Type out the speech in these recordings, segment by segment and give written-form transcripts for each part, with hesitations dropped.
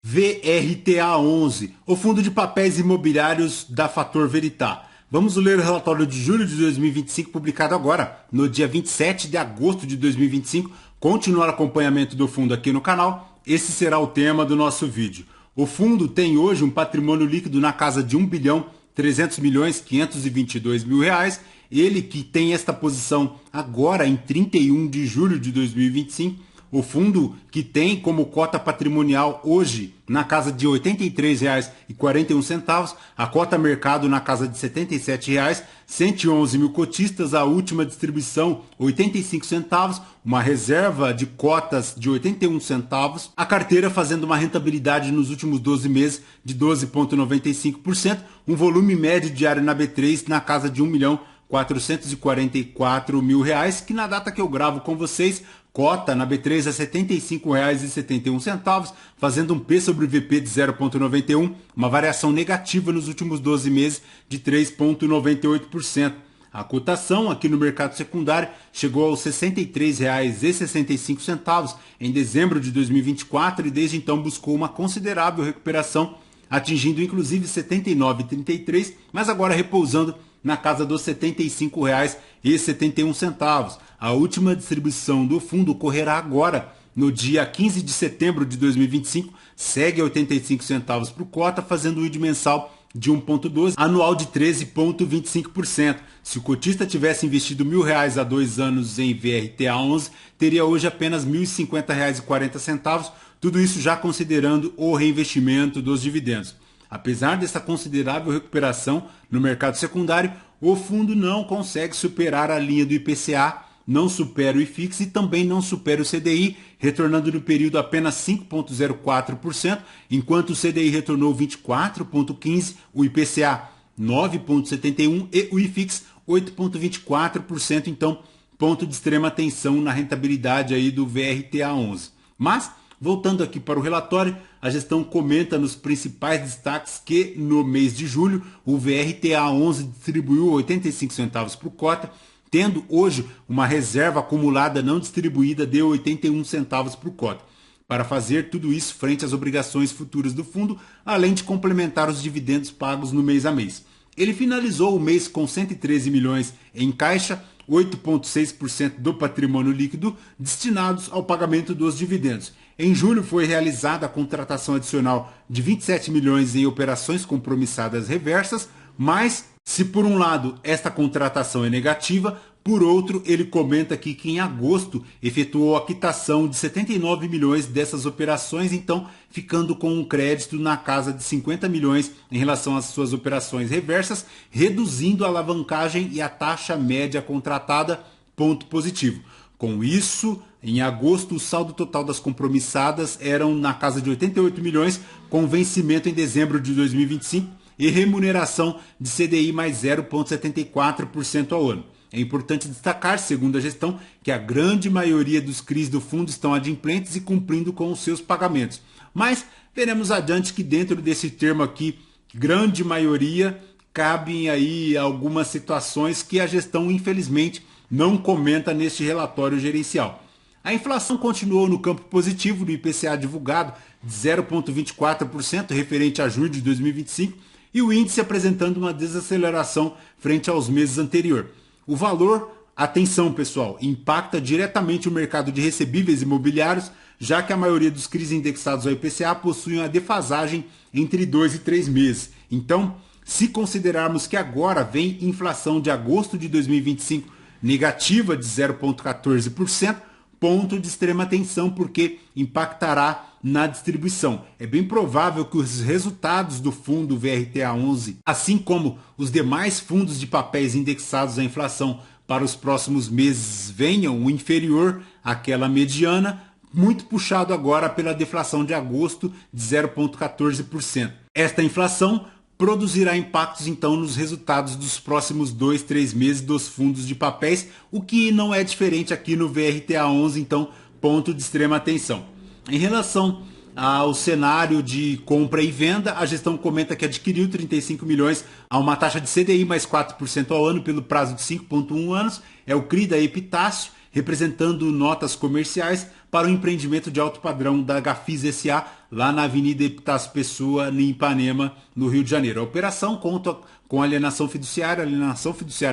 VRTA11, o Fundo de Papéis Imobiliários da Fator Veritá. Vamos ler o relatório de julho de 2025, publicado agora, no dia 27 de agosto de 2025. Continuar o acompanhamento do fundo aqui no canal, esse será o tema do nosso vídeo. O fundo tem hoje um patrimônio líquido na casa de 1.300.522.000 reais. Ele que tem esta posição agora em 31 de julho de 2025. O fundo que tem como cota patrimonial hoje na casa de R$ 83,41, a cota mercado na casa de R$ 77,00, 111 mil cotistas, a última distribuição R$ 85 centavos, uma reserva de cotas de 81 centavos, a carteira fazendo uma rentabilidade nos últimos 12 meses de 12,95%, um volume médio diário na B3 na casa de R$ 1.444.000 reais, que na data que eu gravo com vocês, cota na B3 a R$ 75,71, fazendo um P sobre VP de 0,91, uma variação negativa nos últimos 12 meses de 3,98%. A cotação aqui no mercado secundário chegou aos R$ 63,65 em dezembro de 2024 e desde então buscou uma considerável recuperação, atingindo inclusive R$ 79,33, mas agora repousando na casa dos R$ 75,71. A última distribuição do fundo ocorrerá agora, no dia 15 de setembro de 2025, segue a 85 centavos por cota, fazendo um yield mensal de 1,12, anual de 13,25%. Se o cotista tivesse investido R$ 1.000 há 2 anos em VRTA11, teria hoje apenas R$ 1.050,40, tudo isso já considerando o reinvestimento dos dividendos. Apesar dessa considerável recuperação no mercado secundário, o fundo não consegue superar a linha do IPCA, não supera o IFIX e também não supera o CDI, retornando no período apenas 5,04%, enquanto o CDI retornou 24,15%, o IPCA 9,71% e o IFIX 8,24%, então ponto de extrema atenção na rentabilidade aí do VRTA11. Mas, voltando aqui para o relatório, a gestão comenta nos principais destaques que no mês de julho o VRTA11 distribuiu 85 centavos por cota, tendo hoje uma reserva acumulada não distribuída de 81 centavos por cota, para fazer tudo isso frente às obrigações futuras do fundo, além de complementar os dividendos pagos no mês a mês. Ele finalizou o mês com 113 milhões em caixa, 8,6% do patrimônio líquido destinados ao pagamento dos dividendos. Em julho foi realizada a contratação adicional de 27 milhões em operações compromissadas reversas, mas se por um lado esta contratação é negativa, por outro ele comenta aqui que em agosto efetuou a quitação de 79 milhões dessas operações, então ficando com um crédito na casa de 50 milhões em relação às suas operações reversas, reduzindo a alavancagem e a taxa média contratada, ponto positivo. Com isso, em agosto, o saldo total das compromissadas eram na casa de 88 milhões, com vencimento em dezembro de 2025 e remuneração de CDI mais 0,74% ao ano. É importante destacar, segundo a gestão, que a grande maioria dos CRIs do fundo estão adimplentes e cumprindo com os seus pagamentos. Mas veremos adiante que dentro desse termo aqui, grande maioria, cabem aí algumas situações que a gestão, infelizmente, não comenta neste relatório gerencial. A inflação continuou no campo positivo do IPCA divulgado de 0,24% referente a julho de 2025 e o índice apresentando uma desaceleração frente aos meses anteriores. O valor, atenção pessoal, impacta diretamente o mercado de recebíveis imobiliários, já que a maioria dos CRIs indexados ao IPCA possuem uma defasagem entre 2 e 3 meses. Então, se considerarmos que agora vem inflação de agosto de 2025 negativa de 0,14%, ponto de extrema atenção porque impactará na distribuição. É bem provável que os resultados do fundo VRTA11, assim como os demais fundos de papéis indexados à inflação para os próximos meses, venham inferior àquela mediana, muito puxado agora pela deflação de agosto de 0,14%. Esta inflação produzirá impactos então nos resultados dos próximos 2, 3 meses dos fundos de papéis, o que não é diferente aqui no VRTA11, então ponto de extrema atenção. Em relação ao cenário de compra e venda, a gestão comenta que adquiriu 35 milhões a uma taxa de CDI mais 4% ao ano pelo prazo de 5,1 anos, é o CRI da Epitácio, representando notas comerciais para o empreendimento de alto padrão da Gafisa S.A., lá na Avenida Epitácio Pessoa, em Ipanema, no Rio de Janeiro. A operação conta com alienação fiduciária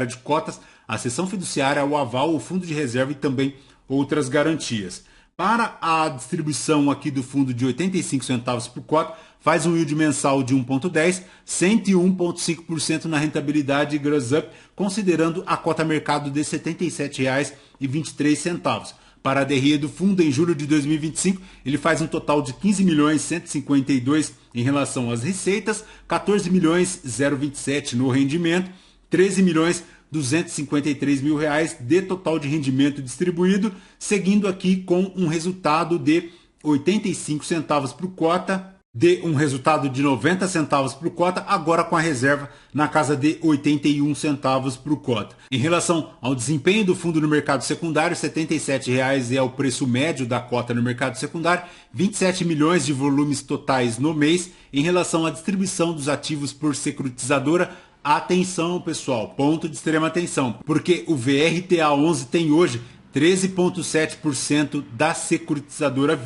de cotas, a cessão fiduciária, o aval, o fundo de reserva e também outras garantias. Para a distribuição aqui do fundo de 85 centavos por cota, faz um yield mensal de 1,10, 101,5% na rentabilidade gross up, considerando a cota mercado de R$ 77,23. Para a DRE do fundo, em julho de 2025, ele faz um total de 15.152 em relação às receitas, 14.027 no rendimento, 13.253.000 reais de total de rendimento distribuído, seguindo aqui com um resultado de 85 centavos por cota, de um resultado de 90 centavos por cota, agora com a reserva na casa de 81 centavos por cota. Em relação ao desempenho do fundo no mercado secundário, R$ 77,00 é o preço médio da cota no mercado secundário, 27 milhões de volumes totais no mês. Em relação à distribuição dos ativos por securitizadora, atenção pessoal, ponto de extrema atenção, porque o VRTA11 tem hoje 13,7% da securitizadora,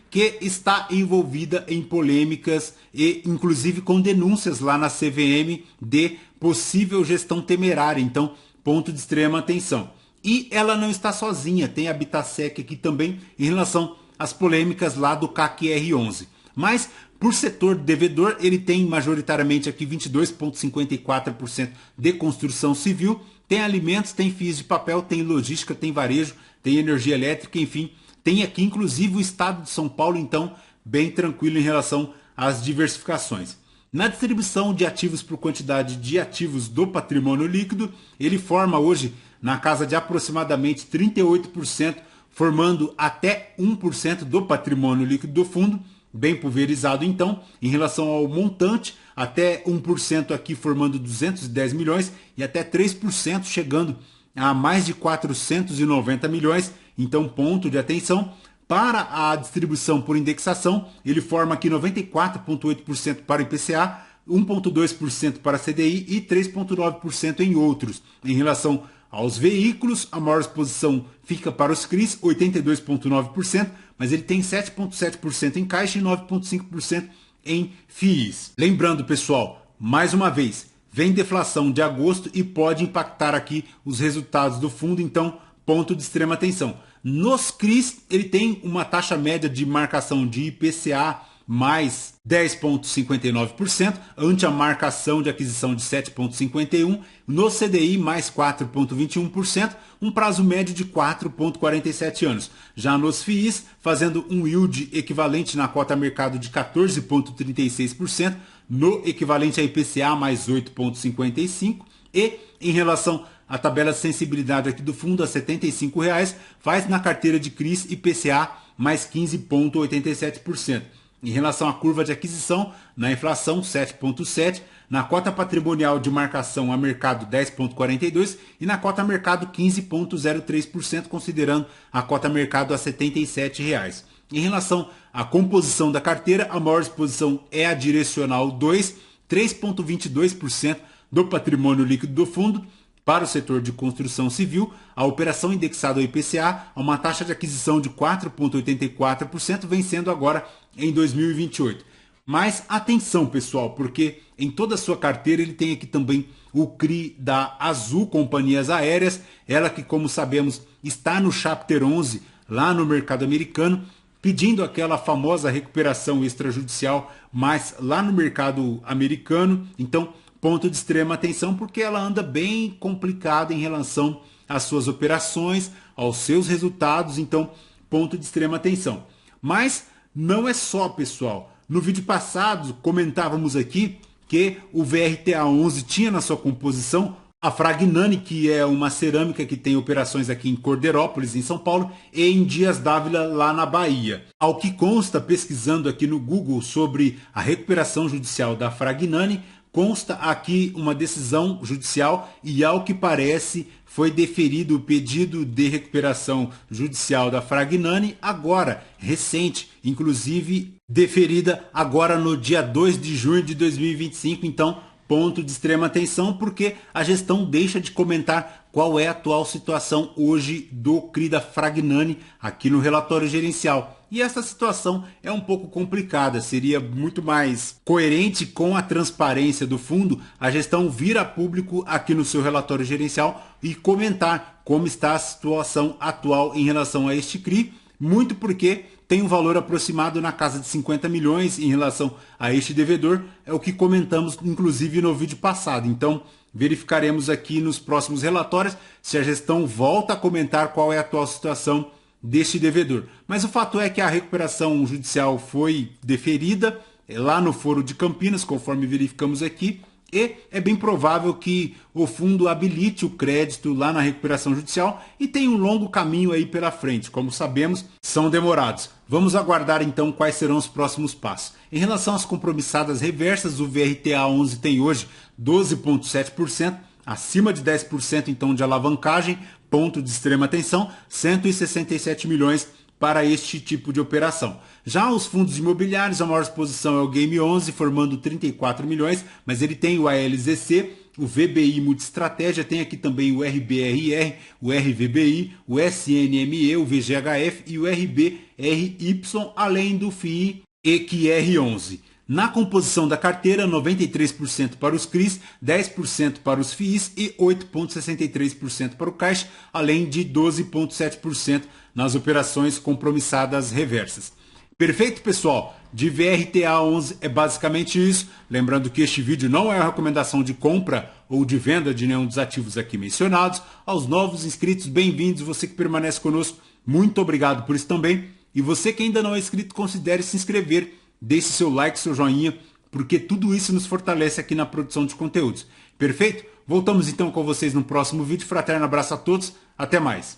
que está envolvida em polêmicas e inclusive com denúncias lá na CVM de possível gestão temerária. Então, ponto de extrema atenção. E ela não está sozinha, tem a Habitasec aqui também em relação às polêmicas lá do CAC-R11. Mas, por setor devedor, ele tem majoritariamente aqui 22,54% de construção civil, tem alimentos, tem fios de papel, tem logística, tem varejo, tem energia elétrica, enfim, tem aqui inclusive o estado de São Paulo, então bem tranquilo em relação às diversificações. Na distribuição de ativos por quantidade de ativos do patrimônio líquido, ele forma hoje na casa de aproximadamente 38%, formando até 1% do patrimônio líquido do fundo, bem pulverizado então, em relação ao montante, até 1% aqui formando 210 milhões e até 3% chegando a mais de 490 milhões, então ponto de atenção. Para a distribuição por indexação, ele forma aqui 94,8% para o IPCA, 1,2% para a CDI e 3,9% em outros. Em relação aos veículos, a maior exposição fica para os CRIs, 82,9%, mas ele tem 7,7% em caixa e 9,5% em FIIs. Lembrando, pessoal, mais uma vez, vem deflação de agosto e pode impactar aqui os resultados do fundo, então ponto de extrema atenção. Nos CRIs, ele tem uma taxa média de marcação de IPCA mais 10,59%, ante a marcação de aquisição de 7,51%, no CDI mais 4,21%, um prazo médio de 4,47 anos. Já nos FIIs, fazendo um yield equivalente na cota mercado de 14,36%, no equivalente a IPCA mais 8,55%, e em relação à tabela de sensibilidade aqui do fundo, a R$ 75,00, faz na carteira de CRIs IPCA mais 15,87%. Em relação à curva de aquisição, na inflação 7,7%, na cota patrimonial de marcação a mercado 10,42% e na cota a mercado 15,03%, considerando a cota a mercado a R$ 77,00. Em relação à composição da carteira, a maior exposição é a direcional 2, 3,22% do patrimônio líquido do fundo. Para o setor de construção civil, a operação indexada ao IPCA a uma taxa de aquisição de 4,84%, vencendo agora em 2028. Mas atenção, pessoal, porque em toda a sua carteira ele tem aqui também o CRI da Azul Companhias Aéreas, ela que, como sabemos, está no Chapter 11 lá no mercado americano, pedindo aquela famosa recuperação extrajudicial, mas lá no mercado americano. Então, ponto de extrema atenção, porque ela anda bem complicada em relação às suas operações, aos seus resultados, então ponto de extrema atenção. Mas não é só, pessoal. No vídeo passado comentávamos aqui que o VRTA11 tinha na sua composição a Fragnani, que é uma cerâmica que tem operações aqui em Cordeirópolis, em São Paulo, e em Dias d'Ávila, lá na Bahia. Ao que consta, pesquisando aqui no Google sobre a recuperação judicial da Fragnani, consta aqui uma decisão judicial e, ao que parece, foi deferido o pedido de recuperação judicial da Fragnani agora, recente, inclusive deferida agora no dia 2 de junho de 2025, então ponto de extrema atenção, porque a gestão deixa de comentar qual é a atual situação hoje do CRI da Fragnani aqui no relatório gerencial. E essa situação é um pouco complicada, seria muito mais coerente com a transparência do fundo a gestão vir a público aqui no seu relatório gerencial e comentar como está a situação atual em relação a este CRI, muito porque tem um valor aproximado na casa de 50 milhões em relação a este devedor, é o que comentamos inclusive no vídeo passado. Então, verificaremos aqui nos próximos relatórios se a gestão volta a comentar qual é a atual situação deste devedor. Mas o fato é que a recuperação judicial foi deferida lá no Foro de Campinas, conforme verificamos aqui, e é bem provável que o fundo habilite o crédito lá na recuperação judicial e tem um longo caminho aí pela frente. Como sabemos, são demorados. Vamos aguardar então quais serão os próximos passos. Em relação às compromissadas reversas, o VRTA11 tem hoje 12,7%, acima de 10% então de alavancagem, ponto de extrema atenção, 167 milhões para este tipo de operação. Já os fundos imobiliários, a maior exposição é o Game 11, formando 34 milhões, mas ele tem o ALZC, o VBI Multistratégia, tem aqui também o RBRR, o RVBI, o SNME, o VGHF e o RBRY, além do FII EQR11. Na composição da carteira, 93% para os CRIs, 10% para os FIIs e 8,63% para o Caixa, além de 12,7% nas operações compromissadas reversas. Perfeito, pessoal? De VRTA11 é basicamente isso. Lembrando que este vídeo não é uma recomendação de compra ou de venda de nenhum dos ativos aqui mencionados. Aos novos inscritos, bem-vindos. Você que permanece conosco, muito obrigado por isso também. E você que ainda não é inscrito, considere se inscrever. Deixe seu like, seu joinha, porque tudo isso nos fortalece aqui na produção de conteúdos. Perfeito? Voltamos então com vocês no próximo vídeo. Fraterno abraço a todos. Até mais.